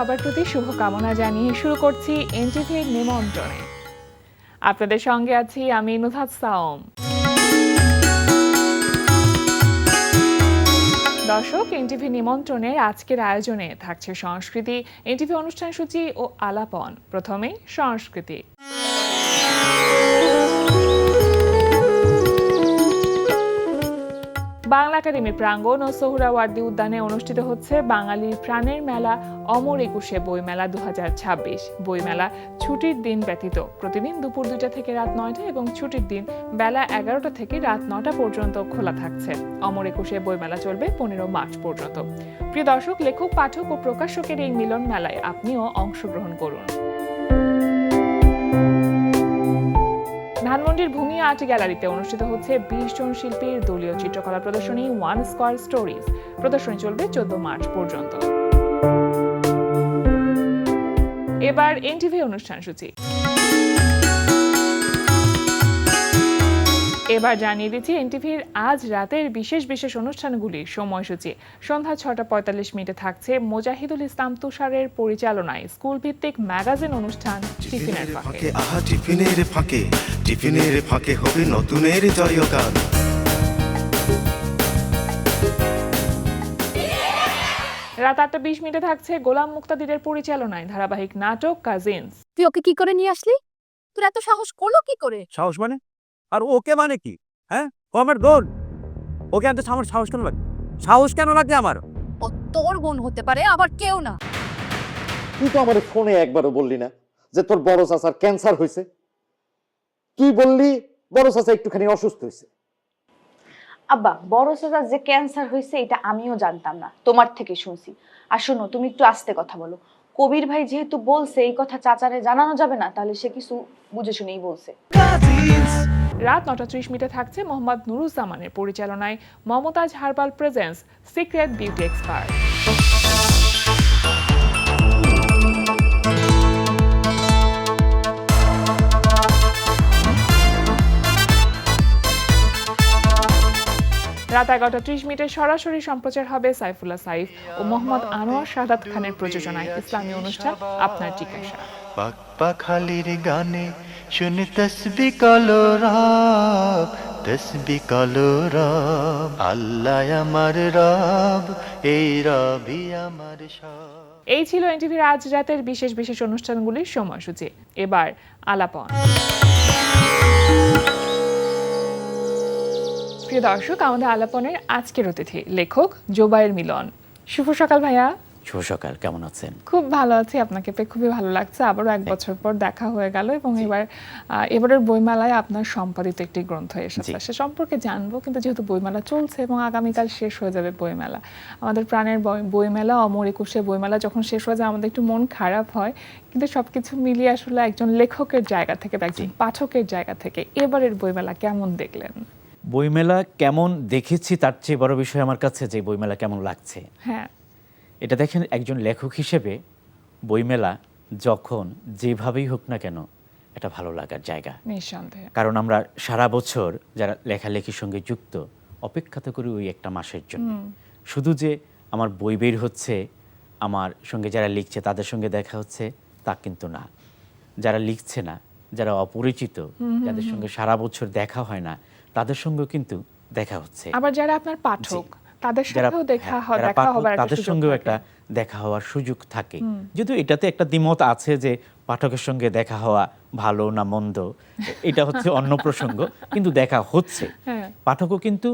সবার প্রতি শুভকামনা জানিয়ে শুরু করছি এনটিভির নিমন্ত্রণে। আপনাদের সঙ্গে আছি আমি নুহাত সাওম। দর্শক, এনটিভি নিমন্ত্রণের আজকের আয়োজনে থাকছে সংস্কৃতি, এনটিভি অনুষ্ঠান সূচি ও আলাপন। প্রথমে সংস্কৃতি। বাংলা একাডেমি প্রাঙ্গণ ও সোহরাওয়ার্দী উদ্যানে অনুষ্ঠিত হচ্ছে বাঙালির প্রাণের মেলা অমর একুশে বইমেলা 2026। বইমেলা ছুটির দিন ব্যতীত প্রতিদিন দুপুর 2টা থেকে রাত 9টা এবং ছুটির দিন বেলা 11টা থেকে রাত 9টা পর্যন্ত খোলা থাকছে। অমর একুশে বইমেলা চলবে 15 মার্চ পর্যন্ত। প্রিয় দর্শক, লেখক, পাঠক ও প্রকাশকের এই মিলন মেলায় আপনিও অংশগ্রহণ করুন। ধানমন্ডির ভূমি আর্ট গ্যালারিতে অনুষ্ঠিত হচ্ছে 20 জন শিল্পীর দলীয় চিত্রকলা প্রদর্শনী ওয়ান স্কয়ার স্টোরিজ। প্রদর্শনী চলবে 14 মার্চ পর্যন্ত। এবার এনটিভি অনুষ্ঠান সূচি। এবার জানিয়ে দিচ্ছি এনটিভির আজ রাতের বিশেষ বিশেষ অনুষ্ঠানগুলির সময়সূচি। সন্ধ্যা 6:45 থাকছে মোজাহিদুল ইসলাম তুষারের পরিচালনায় স্কুল ভিত্তিক ম্যাগাজিন অনুষ্ঠান টিফিনের ফাঁকে। টিফিনের ফাঁকে হবে নতুনের জয়গান। রাত 8:20 থাকছে গোলাম মুক্তাদিরের পরিচালনায় ধারাবাহিক নাটক কাজিনস। তুই ওকে কি করে নিয়ে আসলি? তোর এত সাহস করলো কি করে? সাহস মানে? আর ওকে মানে কি? হ্যাঁ, আমার বোন। ওকে আনতে সাহস কেন লাগে? সাহস কেন লাগে আমার? ও তোর বোন হতে পারে, আবার কেউ না। তুই তো আমার ফোনে একবারও বললি না যে তোর বড় চাচার ক্যান্সার হয়েছে। তুই বললি বড় চাচা একটুখানি অসুস্থ হয়েছে। আব্বা, বড় চাচার যে ক্যান্সার হয়েছে এটা আমিও জানতাম না, তোমার থেকে শুনছি। আর শোনো, তুমি একটু আস্তে কথা বলো। কবির ভাই যেহেতু বলছে এই কথা চাচারে জানানো যাবে না, তাহলে সে কিছু বুঝে শুনেই বলছে। রাত 9:30 থাকছে মোহাম্মদ নুরুজ্জামানের পরিচালনায় Momtaz herbal presents secret beauty expert. রাত 11:30 সরাসরি সম্প্রচার হবে সাইফুল্লাহ সাইফ ও মোহাম্মদ আনোয়ার শাহাদাত খানের প্রযোজনায় ইসলামী অনুষ্ঠান আপনার জিজ্ঞাসা। পাখালির গানে শুনে তসবিহ কলো রব, তসবিহ কলো রব, আল্লাহ আমার রব, এই রবই আমার সব। এই ছিল এনটিভির আজ রাতের বিশেষ বিশেষ অনুষ্ঠানগুলির সময়সূচি। এবার আলাপন। প্রিয় দর্শক, আমাদের আলাপনের আজকের অতিথি লেখক জোবায়ের মিলন। শুভ সকাল ভাইয়া। শুভ সকাল, কেমন আছেন? খুব ভালো আছি, আপনাকে পেয়ে খুবই ভালো লাগছে। আবারও 1 বছর পর দেখা হয়ে গেল এবং এবারের বইমেলায় আপনার সম্পাদিত একটি গ্রন্থ এসেছে, সে সম্পর্কে জানবো। কিন্তু যেহেতু বইমেলা চলছে এবং আগামীকাল শেষ হয়ে যাবে বইমেলা, আমাদের প্রাণের বইমেলা অমর একুশে বইমেলা যখন শেষ হয়ে যায় আমাদের একটু মন খারাপ হয়। কিন্তু সবকিছু মিলিয়ে আসলে একজন লেখকের জায়গা থেকে বা একজন পাঠকের জায়গা থেকে এবারের বইমেলা কেমন দেখলেন? বইমেলা কেমন দেখেছি তার চেয়ে বড় বিষয় আমার কাছে যে বইমেলা কেমন লাগছে। হ্যাঁ, এটা দেখেন, একজন লেখক হিসেবে বইমেলা যখন যেভাবেই হোক না কেন এটা ভালো লাগার জায়গা, নিঃসন্দেহে। কারণ আমরা সারা বছর যারা লেখালেখির সঙ্গে যুক্ত অপেক্ষা তো করি ওই একটা মাসের জন্য। শুধু যে আমার বই বের হচ্ছে, আমার সঙ্গে যারা লিখছে তাদের সঙ্গে দেখা হচ্ছে তা কিন্তু না। যারা লিখছে না, যারা অপরিচিত, যাদের সঙ্গে সারা বছর দেখা হয় না, তাদের সঙ্গেও কিন্তু দেখা হচ্ছে। আবার যারা আপনার পাঠক তাদের সাথেও তাদের সঙ্গেও একটা দেখা হওয়ার সুযোগ থাকে। যদিও এটাতে একটা দ্বিমত আছে যে পাঠকের সঙ্গে দেখা হওয়া ভালো না মন্দ, এটা হচ্ছে অন্য প্রসঙ্গ, কিন্তু দেখা হচ্ছে। পাঠকও কিন্তু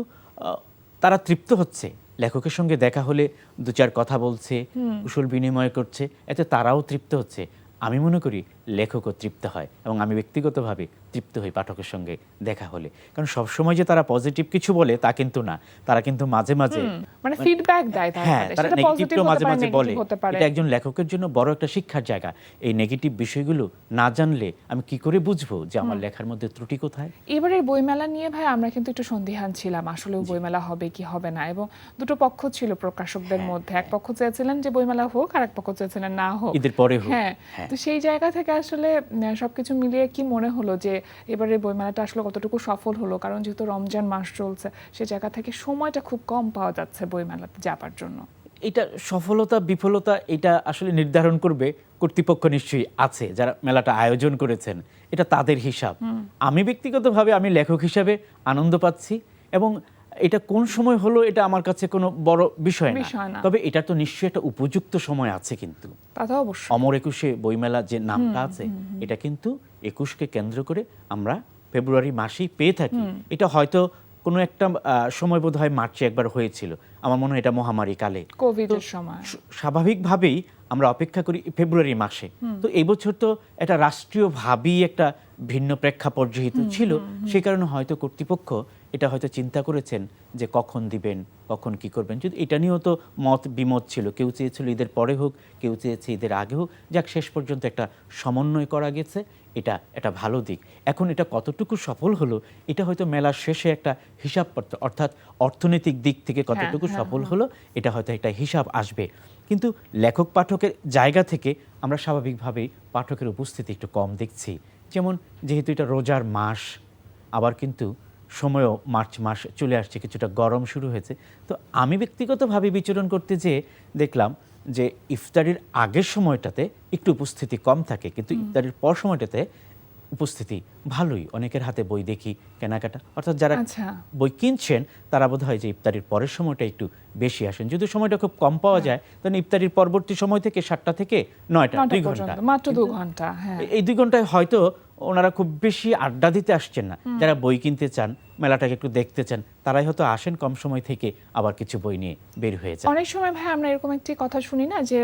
তারা তৃপ্ত হচ্ছে, লেখকের সঙ্গে দেখা হলে 2-4 কথা বলছে, কুশল বিনিময় করছে, এতে তারাও তৃপ্ত হচ্ছে। আমি মনে করি লেখকও তৃপ্ত হয় এবং আমি ব্যক্তিগতভাবে তৃপ্ত হই পাঠকের সঙ্গে দেখা হলে। কারণ সবসময় যে তারা পজিটিভ কিছু বলে তা কিন্তু না, তারা কিন্তু মাঝে মাঝে মানে ফিডব্যাক দেয়। হ্যাঁ, তারা নেগেটিভও মাঝে মাঝে বলে। এটা একজন লেখকের জন্য বড় একটা শিক্ষার জায়গা। এই নেগেটিভ বিষয়গুলো না জানলে আমি কি করে বুঝবো যে আমার লেখার মধ্যে ত্রুটি কোথায়? এবারের বইমেলা নিয়ে ভাই আমরা কিন্তু একটু সন্দিহান ছিলাম, আসলে বইমেলা হবে কি হবে না, এবং দুটো পক্ষ ছিল প্রকাশকদের মধ্যে। এক পক্ষ চেয়েছিলেন যে বইমেলা হোক, আর এক পক্ষ চেয়েছিলেন না হোক, ঈদের পরে হোক। হ্যাঁ, তো সেই জায়গা থেকে আসলে সবকিছু মিলিয়ে কি মনে হলো যে এবারে বইমেলাটা আসলে কতটুকু সফল হলো? কারণ যেহেতু রমজান মাস চলছে, সে জায়গা থেকে সময়টা খুব কম পাওয়া যাচ্ছে বইমেলাতে যাবার জন্য। এটা সফলতা বিফলতা এটা আসলে নির্ধারণ করবে কর্তৃপক্ষ নিশ্চয়ই আছে যারা মেলাটা আয়োজন করেছেন, এটা তাদের হিসাব। আমি ব্যক্তিগতভাবে আমি লেখক হিসাবে আনন্দ পাচ্ছি, এবং এটা কোন সময় হলো এটা আমার কাছে কোনো বড় বিষয় না, তবে এটা তো নিশ্চয়ই একটা উপযুক্ত সময় আছে। কিন্তু তা তো অবশ্যই। অমর একুশে বইমেলা যে নামটা আছে এটা কিন্তু 21কে কেন্দ্র করে আমরা ফেব্রুয়ারি মাসেই পেয়ে থাকি। এটা হয়তো কোনো একটা সময় বোধ হয় মার্চে একবার হয়েছিল, আমার মনে হয় এটা মহামারী কালে, কোভিডের সময়। স্বাভাবিকভাবেই আমরা অপেক্ষা করি ফেব্রুয়ারি মাসে। তো এই বছর তো এটা রাষ্ট্রীয়ভাবেই একটা ভিন্ন প্রেক্ষাপট যেহেতু ছিল, সেই কারণে হয়তো কর্তৃপক্ষ এটা হয়তো চিন্তা করেছেন যে কখন দিবেন, কখন কি করবেন। যদি এটা নিয়েও তো মত বিমত ছিল, কেউ চেয়েছিল ঈদের পরে হোক, কেউ চেয়েছে ঈদের আগে হোক, যাক শেষ পর্যন্ত একটা সমন্বয় করা গেছে, এটা একটা ভালো দিক। এখন এটা কতটুকু সফল হলো এটা হয়তো মেলার শেষে একটা হিসাবপত্র, অর্থাৎ অর্থনৈতিক দিক থেকে কতটুকু সফল হলো এটা হয়তো একটা হিসাব আসবে। কিন্তু লেখক পাঠকের জায়গা থেকে আমরা স্বাভাবিকভাবেই পাঠকের উপস্থিতি একটু কম দেখছি। যেমন যেহেতু এটা রোজার মাস, আবার কিন্তু সময়ও মার্চ মাস চলে আসছে, কিছুটা গরম শুরু হয়েছে, তো আমি ব্যক্তিগতভাবে বিচরণ করতে যেয়ে দেখলাম যে ইফতারির আগের সময়টাতে একটু উপস্থিতি কম থাকে, কিন্তু ইফতারির পর সময়টাতে উপস্থিতি ভালোই। অনেকের হাতে বই দেখি, কেনাকাটা, অর্থাৎ যারা বই কিনছেন তারা বোধ হয় যে ইফতারির পরের সময়টা একটু বেশি আসেন। যদি সময়টা খুব কম পাওয়া যায় তখন ইফতারির পরবর্তী সময় থেকে 7টা থেকে 9টা, 2 ঘন্টা, মাত্র 2 ঘন্টা। এই 2 ঘন্টায় হয়তো ওনারা খুব বেশি আড্ডা দিতে আসছেন না। যারা বই কিনতে চান, মেলাটাকে একটু দেখতে চান, তারাই হয়তো আসেন কম সময় থেকে, আবার কিছু বই নিয়ে বের হয়ে যান। অনেক সময় ভাই আমরা এরকম একটি কথা শুনি না যে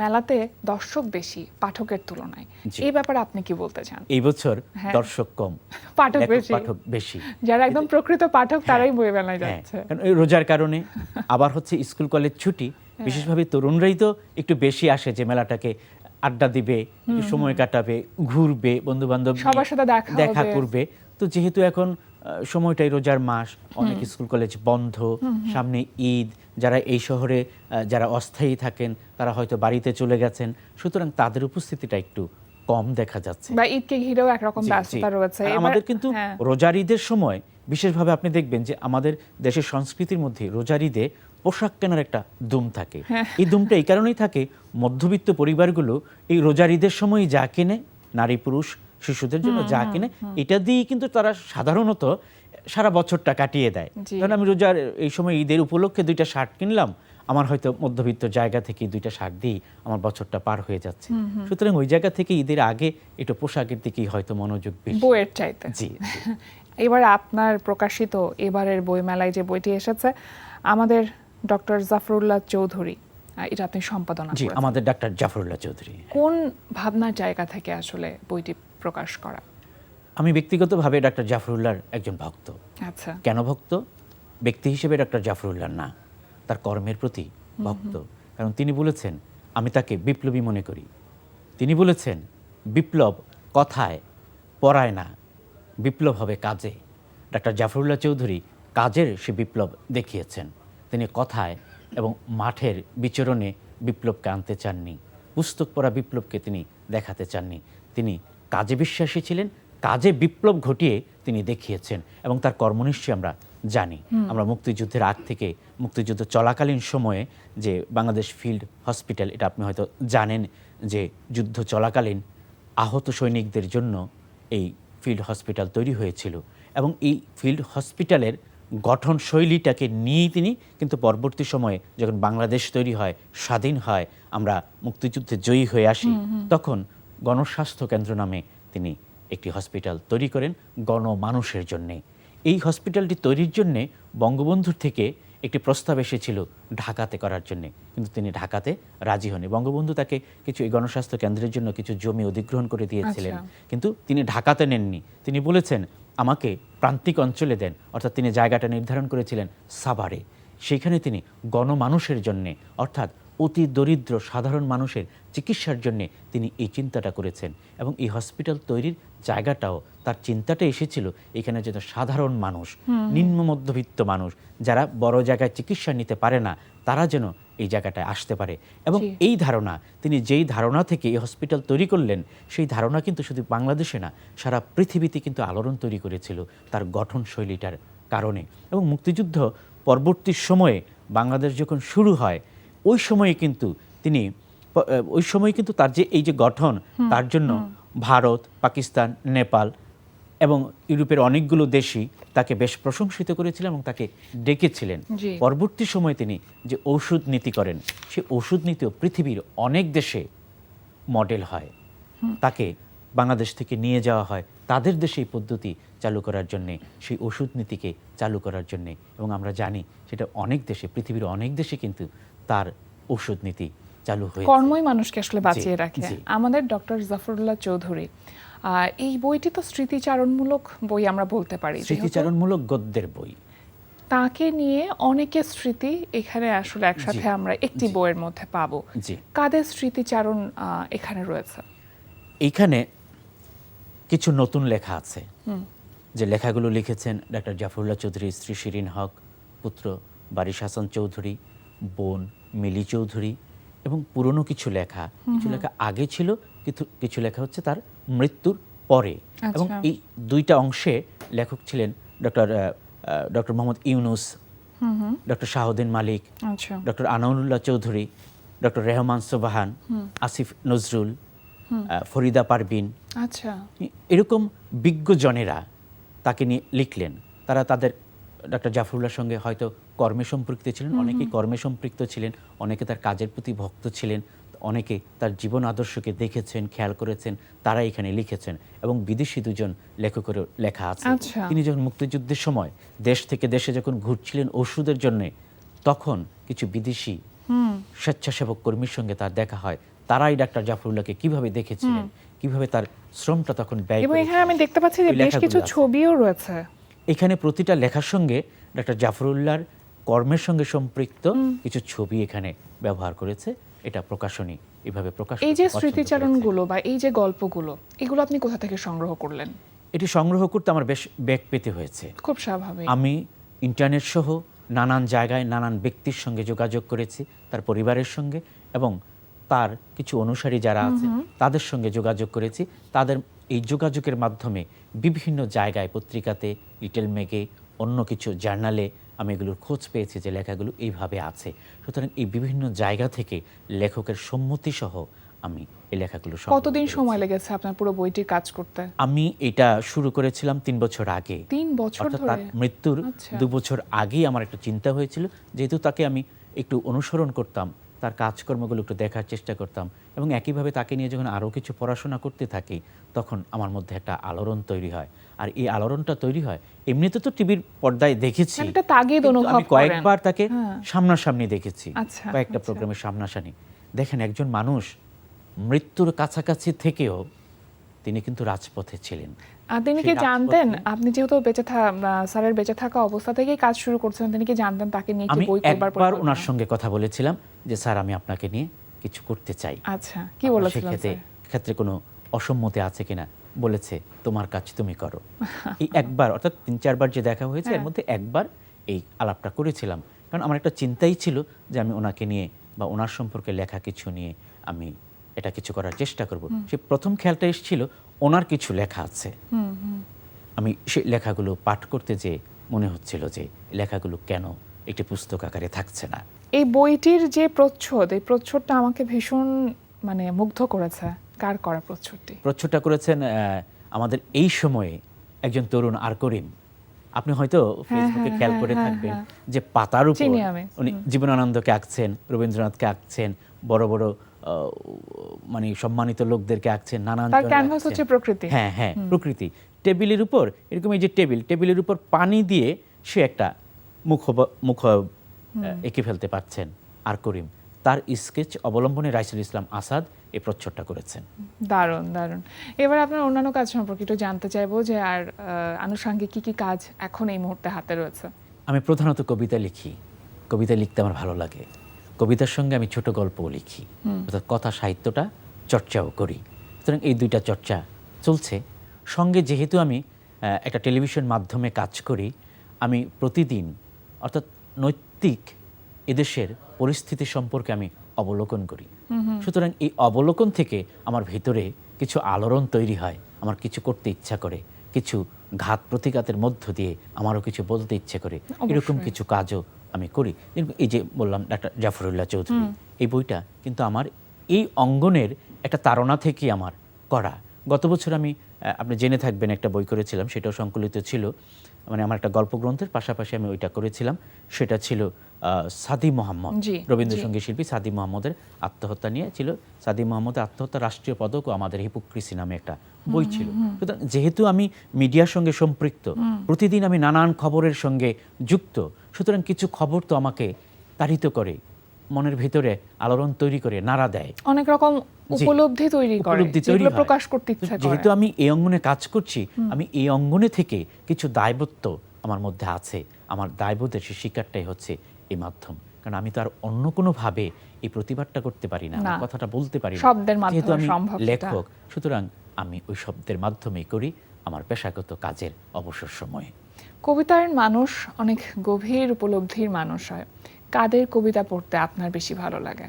মেলাতে দর্শক বেশি পাঠকের তুলনায়, এই ব্যাপারে আপনি কি বলতে চান? এই বছর দর্শক কম, পাঠক বেশি। যারা একদম প্রকৃত পাঠক তারাই বই মেলায় যাচ্ছে। কারণ এই রোজার কারণে, আবার হচ্ছে স্কুল কলেজ ছুটি, বিশেষভাবে তরুণরাই তো একটু বেশি আসে যে মেলাটাকে আড্ডা দিবে, একটু সময় কাটাবে, ঘুরবে, বন্ধু বান্ধব সবার সাথে দেখা করবে। তো যেহেতু এখন সময়টাই রোজার মাস, অনেক স্কুল কলেজ বন্ধ, সামনে ঈদ, যারা এই শহরে যারা অস্থায়ী থাকেন তারা হয়তো বাড়িতে চলে গেছেন, সুতরাং তাদের উপস্থিতিটা একটু কম দেখা যাচ্ছে। বা ঈদকে ঘিরেও একরকম ব্যস্ততা রয়েছে। আমাদের কিন্তু রোজার ঈদের সময় বিশেষভাবে আপনি দেখবেন যে আমাদের দেশের সংস্কৃতির মধ্যে রোজার ঈদে পোশাক কেনার একটা দুম থাকে। এই দুমটা এই কারণেই থাকে, মধ্যবিত্ত পরিবারগুলো এই রোজার ঈদের সময় যা কেনে, নারী পুরুষ শিশুদের জন্য যা কিনে, এটা দিয়েই কিন্তু তারা সাধারণত সারা বছরটা কাটিয়ে দেয়। কারণ আমি রোজার এই সময় ঈদের উপলক্ষে 2টা শার্ট কিনলাম, আমার হয়তো মধ্যবিত্ত জায়গা থেকে 2টা শার্ট দিয়েই আমার বছরটা পার হয়ে যাচ্ছে। সুতরাং ওই জায়গা থেকে ঈদের আগে একটু পোশাকের দিকেই হয়তো মনোযোগ বেশি, বইয়ের চাইতে। জি। এবার আপনার প্রকাশিত এবারের বইমেলায় যে বইটি এসেছে, আমাদের ডক্টর জাফরুল্লাহ চৌধুরী, এটা আপনি সম্পাদনা করেছেন। জি, আমাদের ডাক্তার জাফরুল্লাহ চৌধুরী। কোন ভাবনার জায়গা থেকে আসলে বইটি প্রকাশ করা? আমি ব্যক্তিগতভাবে ডাক্তার জাফরুল্লাহর একজন ভক্ত। আচ্ছা। কেন ভক্ত? ব্যক্তি হিসেবে ডাক্তার জাফরুল্লাহ না, তার কর্মের প্রতি ভক্ত। কারণ তিনি বলেছেন, আমি তাকে বিপ্লবী মনে করি। তিনি বলেছেন, বিপ্লব কথায় পড়ায় না, বিপ্লব হবে কাজে। ডাক্তার জাফরুল্লাহ চৌধুরী কাজের সে বিপ্লব দেখিয়েছেন। তিনি কথায় এবং মাঠের বিচরণে বিপ্লবকে আনতে চাননি, পুস্তক পড়া বিপ্লবকে তিনি দেখাতে চাননি। তিনি কাজে বিশ্বাসী ছিলেন, কাজে বিপ্লব ঘটিয়ে তিনি দেখিয়েছেন, এবং তার কর্মনিশ্চয় আমরা জানি। আমরা মুক্তিযুদ্ধের আগ থেকে, মুক্তিযুদ্ধ চলাকালীন সময়ে যে বাংলাদেশ ফিল্ড হসপিটাল, এটা আপনি হয়তো জানেন যে যুদ্ধ চলাকালীন আহত সৈনিকদের জন্য এই ফিল্ড হসপিটাল তৈরি হয়েছিল, এবং এই ফিল্ড হসপিটালের গঠন শৈলীটাকে নিয়েই তিনি কিন্তু পরবর্তী সময়ে যখন বাংলাদেশ তৈরি হয়, স্বাধীন হয়, আমরা মুক্তিযুদ্ধে জয়ী হয়ে আসি, তখন গণস্বাস্থ্য কেন্দ্র নামে তিনি একটি হসপিটাল তৈরি করেন গণমানুষের জন্যে। এই হসপিটালটি তৈরির জন্যে বঙ্গবন্ধুর থেকে একটি প্রস্তাব এসেছিল ঢাকাতে করার জন্যে, কিন্তু তিনি ঢাকাতে রাজি হননি। বঙ্গবন্ধু তাকে কিছু এই গণস্বাস্থ্য কেন্দ্রের জন্য কিছু জমি অধিগ্রহণ করে দিয়েছিলেন, কিন্তু তিনি ঢাকাতে নেননি। তিনি বলেছেন, আমাকে প্রান্তিক অঞ্চলে দেন, অর্থাৎ তিনি জায়গাটা নির্ধারণ করেছিলেন সাভারে। সেইখানে তিনি গণমানুষের জন্যে, অর্থাৎ অতি দরিদ্র সাধারণ মানুষের চিকিৎসার জন্যে তিনি এই চিন্তাটা করেছেন। এবং এই হসপিটাল তৈরির জায়গাটাও তার চিন্তাটা এসেছিল এখানে যেন সাধারণ মানুষ, নিম্ন মধ্যবিত্ত মানুষ, যারা বড় জায়গায় চিকিৎসা নিতে পারে না, তারা যেন এই জায়গাটায় আসতে পারে। এবং এই ধারণা, তিনি যেই ধারণা থেকে এই হসপিটাল তৈরি করলেন, সেই ধারণা কিন্তু শুধু বাংলাদেশে না, সারা পৃথিবীতে কিন্তু আলোড়ন তৈরি করেছিল তার গঠন শৈলীটার কারণে। এবং মুক্তিযুদ্ধ পরবর্তী সময়ে বাংলাদেশ যখন শুরু হয়, ওই সময়ে কিন্তু তিনি ওই সময় কিন্তু তার যে এই যে গঠন তার জন্য ভারত, পাকিস্তান, নেপাল এবং ইউরোপের অনেকগুলো দেশই তাকে বেশ প্রশংসিত করেছিলেন এবং তাকে ডেকেছিলেন। জি। পরবর্তী সময়ে তিনি যে ওষুধ নীতি করেন, সেই ওষুধ নীতিও পৃথিবীর অনেক দেশে মডেল হয়। তাকে বাংলাদেশ থেকে নিয়ে যাওয়া হয় তাদের দেশে এই পদ্ধতি চালু করার জন্যে, সেই ওষুধ নীতিকে চালু করার জন্যে, এবং আমরা জানি সেটা অনেক দেশে, পৃথিবীর অনেক দেশে কিন্তু তার ওষুধ নীতি চালু হয়েছে। কর্মই মানুষকে আসলে বাঁচিয়ে রাখে। জি। আমাদের ডক্টর জাফরুল্লাহ চৌধুরী, এই বইটি তো স্মৃতিচারণমূলক বই আমরা বলতে পারি, যেহেতু স্মৃতিচারণমূলক গদ্যের বই। তাকে নিয়ে অনেকের স্মৃতি এখানে আসলে একসাথে আমরা একটি বইয়ের মধ্যে পাবো। জি। কাদের স্মৃতিচারণ এখানে রয়েছে? এইখানে কিছু নতুন লেখা আছে, যে লেখাগুলো লিখেছেন ডক্টর জাফরুল্লাহ চৌধুরী, স্ত্রী শিরিন হক, পুত্র বারিশ হাসান চৌধুরী, বোন মিলি চৌধুরী, এবং পুরনো কিছু লেখা, কিছু লেখা আগে ছিল, কিছু লেখা হচ্ছে তার মৃত্যুর পরে। এবং এই দুইটা অংশে লেখক ছিলেন ডক্টর মোহাম্মদ ইউনুস, ডক্টর শাহউদ্দিন মালিক, আচ্ছা, ডক্টর আনাউল্লাহ চৌধুরী, ডক্টর রেহমান সোবাহান, আসিফ নজরুল, ফরিদা পারভিন, আচ্ছা, এরকম বিজ্ঞজনেরা তাকে নিয়ে লিখলেন। তারা তাদের ডক্টর জাফরুল্লাহর সঙ্গে হয়তো কর্মে সম্পৃক্ত ছিলেন, অনেকে কর্মে সম্পৃক্ত ছিলেন, অনেকে তার কাজের প্রতি ভক্ত ছিলেন, অনেকে তার জীবন আদর্শকে দেখেছেন, খেয়াল করেছেন, তারা এখানে লিখেছেন। এবং বিদেশি দুজন লেখকেরও লেখা আছে। আচ্ছা। তিনি যখন মুক্তিযুদ্ধের সময় দেশ থেকে দেশে যখন ঘুরছিলেন ওষুধের জন্যে, তখন কিছু বিদেশি স্বেচ্ছাসেবক কর্মীর সঙ্গে তার দেখা হয়। তারাই ডাক্তার জাফরুল্লাহকে কিভাবে দেখেছিলেন, কিভাবে তার শ্রমটা তখন ব্যয় এবং করেছিলেন। এখানে আমি দেখতে পাচ্ছি যে ওই বেশ লেখাগুলো কিছু আছে। ছবিও রয়েছে। এখানে প্রতিটা লেখার সঙ্গে ডক্টর জাফরুল্লাহর কর্মের সঙ্গে সম্পৃক্ত কিছু ছবি এখানে ব্যবহার করেছে। এটা প্রকাশনী এভাবে প্রকাশ এই যে করতে পছন্দ স্মৃতিচারণগুলো বা এই যে গল্পগুলো, এগুলো আপনি কোথা থেকে সংগ্রহ করলেন? করেছে। এটি সংগ্রহ করতে আমার বেশ বেগ পেতে হয়েছে। খুব স্বাভাবিক। আমি ইন্টারনেট সহ নানান জায়গায় নানান ব্যক্তির সঙ্গে যোগাযোগ করেছি, তার পরিবারের সঙ্গে, এবং তার কিছু অনুসারী যারা আছে তাদের সঙ্গে যোগাযোগ করেছি। তাদের এই যোগাযোগের মাধ্যমে বিভিন্ন জায়গায়, পত্রিকাতে, লিটল ম্যাগে, অন্য কিছু জার্নালে আমি এগুলোর খোঁজ পেয়েছি যে লেখাগুলো এইভাবে আছে। সুতরাং এই বিভিন্ন জায়গা থেকে লেখকের সম্মতি সহ আমি এই লেখাগুলো সংগ্রহ কতদিন করেছি। সময় লেগেছে আপনার পুরো বইটির কাজ করতে? আমি এটা শুরু করেছিলাম 3 বছর আগে। 3 বছর অর্থাৎ ধরে? তার মৃত্যুর আচ্ছা। 2 বছর আগেই আমার একটা চিন্তা হয়েছিল, যেহেতু তাকে আমি একটু অনুসরণ করতাম, তার কাজকর্মগুলো একটু দেখার চেষ্টা করতাম, এবং একইভাবে তাকে নিয়ে যখন আরও কিছু পড়াশোনা করতে থাকি, তখন আমার মধ্যে একটা আলোড়ন তৈরি হয়। আর এই আলোড়নটা তৈরি হয়, এমনিতে তো টিভির পর্দায় দেখেছি, মানে একটা তাগিদ কিন্তু অনুভব আমি কয়েকবার করেন। তাকে হ্যাঁ। সামনাসামনি দেখেছি, আচ্ছা, কয়েকটা আচ্ছা। প্রোগ্রামের সামনাসামনি। দেখেন, একজন মানুষ মৃত্যুর কাছাকাছি থেকেও তিনি কিন্তু রাজপথে ছিলেন। তিনি সেই কি জানতেন, রাজপথে- আপনি যেহেতু স্যারের বেঁচে থাকা অবস্থা থেকেই কাজ শুরু করছেন, তিনি কি জানতেন তাকে নিয়ে কি আমি বই করবার একবার পরিকল্পনা? ওনার সঙ্গে কথা বলেছিলাম যে স্যার, আমি আপনাকে নিয়ে কিছু করতে চাই। আচ্ছা, কি বলেছিলেন স্যার? ক্ষেত্রে কোনো অসম্মতি আছে কিনা, বলেছে তোমার কাজ তুমি করো। এই একবার, অর্থাৎ 3-4 বার যে দেখা হয়েছে, এর মধ্যে একবার এই আলাপটা করেছিলাম। কারণ আমার একটা চিন্তাই ছিল যে আমি ওনাকে নিয়ে বা ওনার সম্পর্কে লেখা কিছু নিয়ে আমি এটা কিছু করার চেষ্টা করব। সে প্রথম খেয়ালটা এসেছিল, ওনার কিছু লেখা আছে। আমি সেই লেখাগুলো পাঠ করতে যে মনে হচ্ছিল যে লেখাগুলো কেন একটি পুস্তক আকারে থাকছে না। এই বইটির যে প্রচ্ছদ, এই প্রচ্ছদটা আমাকে ভীষণ মুগ্ধ করেছে। কার করা প্রচ্ছদটি? প্রচ্ছদটা করেছেন আমাদের এই সময়ে একজন তরুণ আর করিম। আপনি হয়তো ফেসবুকে খেয়াল করে থাকবেন যে পাতার উপর চিনি আমি। উনি জীবনানন্দকে আঁকছেন, রবীন্দ্রনাথকে আঁকছেন, বড় বড় সম্মানিত লোকদেরকে আঁকছেন, নানান তার জনের ক্যানভাস আঁকছেন। হচ্ছে প্রকৃতি। হ্যাঁ হ্যাঁ, প্রকৃতি। টেবিলের উপর এরকম, এই যে টেবিলের উপর পানি দিয়ে সে একটা মুখ এঁকে ফেলতে পারছেন আর করিম। তার স্কেচ অবলম্বনে রাইসুল ইসলাম আসাদ এই প্রচ্ছদটা করেছেন। দারুণ দারুণ। এবার আপনার অন্যান্য কাজ সম্পর্কে একটু জানতে চাইবো, যে আর আনুষঙ্গিক কি কি কাজ এখন এই মুহূর্তে হাতে রয়েছে? আমি প্রধানত কবিতা লিখি। কবিতা লিখতে আমার ভালো লাগে। কবিতার সঙ্গে আমি ছোট গল্পও লিখি, অর্থাৎ কথা সাহিত্যটা চর্চাও করি। সুতরাং এই দুইটা চর্চা চলছে। সঙ্গে যেহেতু আমি একটা টেলিভিশন মাধ্যমে কাজ করি, আমি প্রতিদিন, অর্থাৎ নৈতিক এদেশের পরিস্থিতি সম্পর্কে আমি অবলোকন করি। সুতরাং এই অবলোকন থেকে আমার ভিতরে কিছু আলোড়ন তৈরি হয়, আমার কিছু করতে ইচ্ছা করে, কিছু ঘাত প্রতিঘাতের মধ্য দিয়ে আমারও কিছু বলতে ইচ্ছে করে। এরকম কিছু কাজও আমি করি। এই যে বললাম ডাক্তার জাফরুল্লাহ চৌধুরী, এই বইটা কিন্তু আমার এই অঙ্গনের একটা তাড়না থেকে আমার করা। গত বছর আমি আপনি জেনে থাকবেন একটা বই করেছিলাম, সেটাও সংকলিত ছিল, মানে আমার একটা গল্প গ্রন্থের পাশাপাশি আমি ওইটা করেছিলাম। সেটা ছিল সাদি মোহাম্মদ, জি, রবীন্দ্রসঙ্গীত শিল্পী সাদি মোহাম্মদের আত্মহত্যা নিয়ে ছিল। সাদি মোহাম্মদের আত্মহত্যা রাষ্ট্রীয় পদক ও আমাদের হিপোক্রিসি নামে একটা বই ছিল। সুতরাং যেহেতু আমি মিডিয়ার সঙ্গে সম্পৃক্ত, প্রতিদিন আমি নানান খবরের সঙ্গে যুক্ত, সুতরাং কিছু খবর তো আমাকে তাড়িত করে, মনের ভিতরে আলোড়ন তৈরি করে, নাড়া দেয়, অনেক রকম উপলব্ধি তৈরি করে, উপলব্ধি তৈরি যেগুলো হয়। প্রকাশ করতে ইচ্ছা করে। যেহেতু আমি এই অঙ্গনে কাজ করছি, আমি এই অঙ্গনে থেকে কিছু দায়বদ্ধ আমার মধ্যে আছে। আমার দায়বোধের সেই শিকারটাই হচ্ছে এই মাধ্যম, কারণ আমি তো আর অন্য কোনো ভাবে এই প্রতিবাদটা করতে পারি না, আমার না। কথাটা বলতে পারি না, শব্দের মাধ্যমে যেহেতু আমি সম্ভব সেটা। লেখক। সুতরাং আমি ওই শব্দের মাধ্যমেই করি আমার পেশাগত কাজের অবসর সময়ে। কবিতার মানুষ অনেক গভীর উপলব্ধির মানুষ হয়। কাদের কবিতা পড়তে আপনার বেশি ভালো লাগে?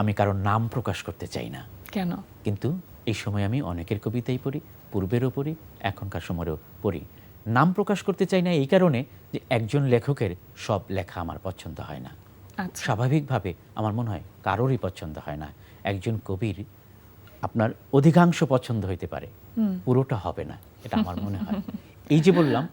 আমি কারোর নাম প্রকাশ করতে চাই না, কেন? কিন্তু এই সময় আমি অনেকের কবিতাই পড়ি, পূর্বেরও পড়ি, এখনকার সময়েও পড়ি। নাম প্রকাশ করতে চাই না এই কারণে যে একজন লেখকের সব লেখা আমার পছন্দ হয় না। আচ্ছা, স্বাভাবিকভাবে আমার মনে হয় কারোরই পছন্দ হয় না। একজন কবির আপনার অধিকাংশ পছন্দ হইতে পারে, পুরোটা হবে না, এটা আমার মনে হয়। এই যে বললাম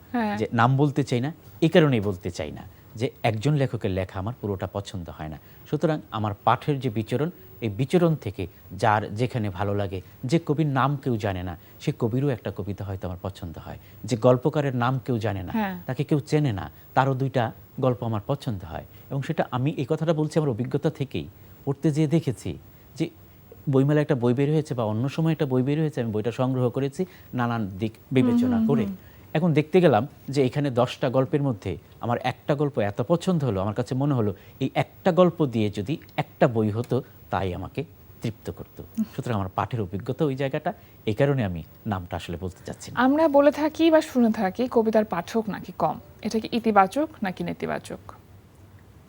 যে নাম বলতে চাই না, এই কারণেই বলতে চাই না যে একজন লেখকের লেখা আমার পুরোটা পছন্দ হয় না। সুতরাং আমার পাঠের যে বিচরণ, এই বিচরণ থেকে যার যেখানে ভালো লাগে, যে কবির নাম কেউ জানে না, সে কবিরও একটা কবিতা হয়তো আমার পছন্দ হয়। যে গল্পকারের নাম কেউ জানে না, তাকে কেউ চেনে না, তারও দুইটা গল্প আমার পছন্দ হয়। এবং সেটা আমি এই কথাটা বলছি আমার অভিজ্ঞতা থেকেই। পড়তে যেয়ে দেখেছি যে বইমেলা একটা বই বের হয়েছে বা অন্য সময় একটা বই বের হয়েছে, আমি বইটা সংগ্রহ করেছি নানান দিক বিবেচনা করে। এখন দেখতে গেলাম যে এখানে 10টা গল্পের মধ্যে আমার একটা গল্প এত পছন্দ হলো, আমার কাছে মনে হলো এই একটা গল্প দিয়ে যদি একটা বই হতো তাই আমাকে তৃপ্ত করতো। সুতরাং আমার পাঠের অভিজ্ঞতা ওই জায়গাটা, এই কারণে আমি নামটা আসলে বলতে চাচ্ছি না। আমরা বলে থাকি বা শুনে থাকি কবিতার পাঠক নাকি কম, এটা কি ইতিবাচক নাকি নেতিবাচক?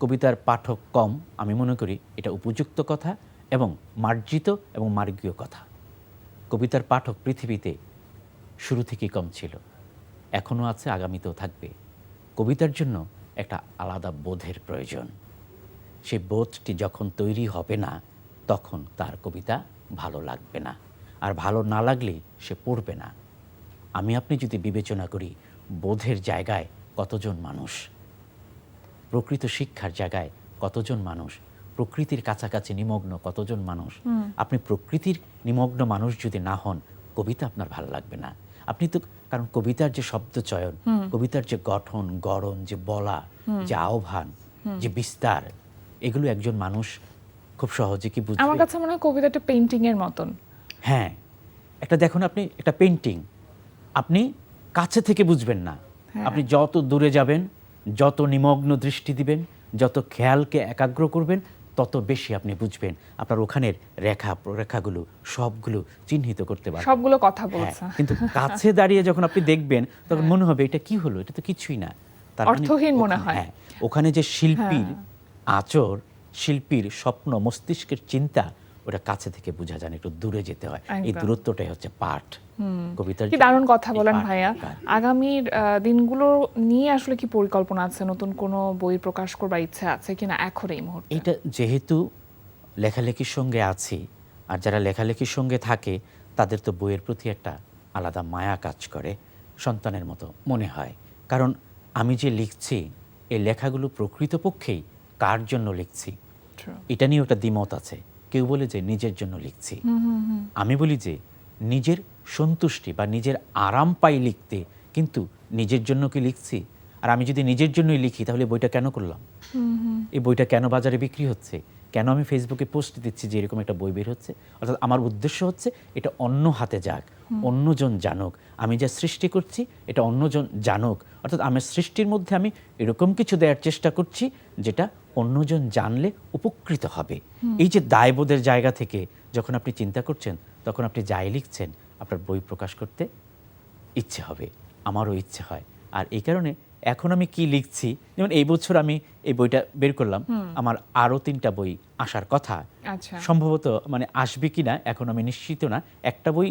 কবিতার পাঠক কম, আমি মনে করি এটা উপযুক্ত কথা এবং মার্জিত এবং মার্গীয় কথা। কবিতার পাঠক পৃথিবীতে শুরু থেকেই কম ছিল, এখনও আছে, আগামীতেও থাকবে। কবিতার জন্য একটা আলাদা বোধের প্রয়োজন। সেই বোধটি যখন তৈরি হবে না, তখন তার কবিতা ভালো লাগবে না, আর ভালো না লাগলেই সে পড়বে না। আমি আপনি যদি বিবেচনা করি বোধের জায়গায় কতজন মানুষ, প্রকৃত শিক্ষার জায়গায় কতজন মানুষ, প্রকৃতির কাছাকাছি নিমগ্ন কতজন মানুষ, আপনি প্রকৃতির নিমগ্ন মানুষ যদি না হন, কবিতা আপনার ভালো লাগবে না। আপনি তো, কারণ কবিতার যে শব্দ চয়ন, কবিতার যে গঠন গড়ন, যে বলা, যে আহ্বান, যে বিস্তার, এগুলো একজন মানুষ খুব সহজে কি বুঝবে? আমার কাছে মনে হয় কবিতা একটা পেইন্টিং এর মতন। হ্যাঁ, একটা দেখুন, আপনি একটা পেইন্টিং আপনি কাছে থেকে বুঝবেন না, আপনি যত দূরে যাবেন, যত নিমগ্ন দৃষ্টি দিবেন, যত খেয়ালকে একাগ্র করবেন, তত বেশি আপনি বুঝবেন। আপনার ওখানের রেখাগুলো সবগুলো চিহ্নিত করতে পারবেন, সবগুলো কথা হ্যাঁ, বলছে। কিন্তু কাছে দাঁড়িয়ে যখন আপনি দেখবেন তখন মনে হবে এটা কি হলো, এটা তো কিছুই না। তার মানে অর্থহীন মনে ওখানে- হয়। হ্যাঁ, ওখানে যে শিল্পীর আচর, শিল্পীর স্বপ্ন, মস্তিষ্কের চিন্তা, ওটা কাছে থেকে বোঝা যায় না, একটু দূরে যেতে হয়। এই একদম। দূরত্বটাই হচ্ছে পাঠ। কবিতার কি জন্য দারুণ কথা এই বলেন পাঠ ভাইয়া। দরকার। আগামীর দিনগুলো নিয়ে আসলে কি পরিকল্পনা আছে? নতুন কোনো বই প্রকাশ করবার ইচ্ছা আছে কিনা এখন এই মুহূর্তে? এটা যেহেতু লেখালেখির সঙ্গে আছি, আর যারা লেখালেখির সঙ্গে থাকে তাদের তো বইয়ের প্রতি একটা আলাদা মায়া কাজ করে, সন্তানের মতো মনে হয়। কারণ আমি যে লিখছি, এই লেখাগুলো প্রকৃতপক্ষেই কার জন্য লিখছি, True. এটা নিয়ে একটা দ্বিমত আছে। কেউ বলে যে নিজের জন্য লিখছি, আমি বলি যে নিজের সন্তুষ্টি বা নিজের আরাম পাই লিখতে, কিন্তু নিজের জন্য কি লিখছি? আর আমি যদি নিজের জন্যই লিখি তাহলে বইটা কেন করলাম? এই বইটা কেন বাজারে বিক্রি হচ্ছে? কেন আমি ফেসবুকে পোস্ট দিচ্ছি যে এরকম একটা বই বের হচ্ছে? অর্থাৎ আমার উদ্দেশ্য হচ্ছে এটা অন্য হাতে যাক, অন্যজন জানুক, আমি যা সৃষ্টি করছি এটা অন্যজন জানুক। অর্থাৎ আমার সৃষ্টির মধ্যে আমি এরকম কিছু দেওয়ার চেষ্টা করছি যেটা অন্যজন জানলে উপকৃত হবে। এই যে দায়বোধের জায়গা থেকে যখন আপনি চিন্তা করছেন, তখন আপনি যাই লিখছেন আপনার বই প্রকাশ করতে ইচ্ছে হবে, আমারও ইচ্ছে হয়। আর এই কারণে এখন আমি কি লিখছি, যেমন এই বছর আমি এই বইটা বের করলাম, আমার আরও 3টা বই আসার কথা, আচ্ছা, সম্ভবত মানে আসবে কিনা এখন আমি নিশ্চিত না। একটা বই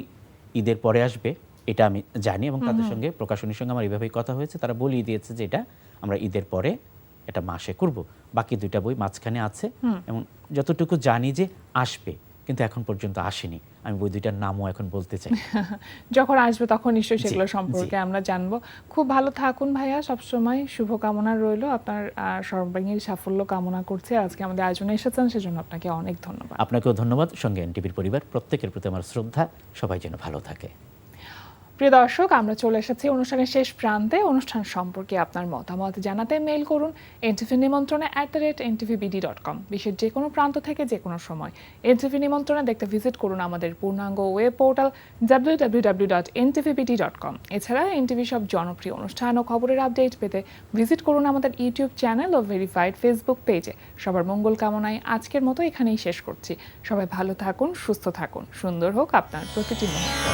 ঈদের পরে আসবে, এটা আমি জানি, এবং তাদের সঙ্গে প্রকাশনীর সঙ্গে আমার এইভাবেই কথা হয়েছে, তারা বলিয়ে দিয়েছে যে এটা আমরা ঈদের পরে এটা মাসে করব। বাকি 2টা বই মাঝখানে আছে এবং যতটুকু জানি যে আসবে, কিন্তু এখন পর্যন্ত আসেনি। আমি বই 2টার নামও এখন বলতে চাই না। যখন আসবে তখন নিশ্চয়ই জি, সেগুলো জি। সম্পর্কে আমরা জানবো। খুব ভালো থাকুন ভাইয়া, সবসময় শুভকামনা রইলো। আপনার সর্বাঙ্গীন সাফল্য কামনা করছি। আজকে আমাদের আয়োজনে এসেছেন, সেজন্য আপনাকে অনেক ধন্যবাদ। আপনাকেও ধন্যবাদ। সঙ্গে এনটিভির পরিবার প্রত্যেকের প্রতি আমার শ্রদ্ধা। সবাই যেন ভালো থাকে। প্রিয় দর্শক, আমরা চলে এসেছি অনুষ্ঠানের শেষ প্রান্তে। অনুষ্ঠান সম্পর্কে আপনার মতামত জানাতে মেইল করুন এনটিভি নিমন্ত্রণে @ntvbd.com। বিশ্বের যে কোনো প্রান্ত থেকে যে কোনো সময় এনটিভি নিমন্ত্রণে দেখতে ভিজিট করুন আমাদের পূর্ণাঙ্গ ওয়েব পোর্টাল www.ntvbd.com। এছাড়া এনটিভি সব জনপ্রিয় অনুষ্ঠান ও খবরের আপডেট পেতে ভিজিট করুন আমাদের ইউটিউব চ্যানেল ও ভেরিফাইড ফেসবুক পেজে। সবার মঙ্গল কামনায় আজকের মতো এখানেই শেষ করছি। সবাই ভালো থাকুন, সুস্থ থাকুন, সুন্দর হোক আপনার প্রতিটি মুহূর্ত।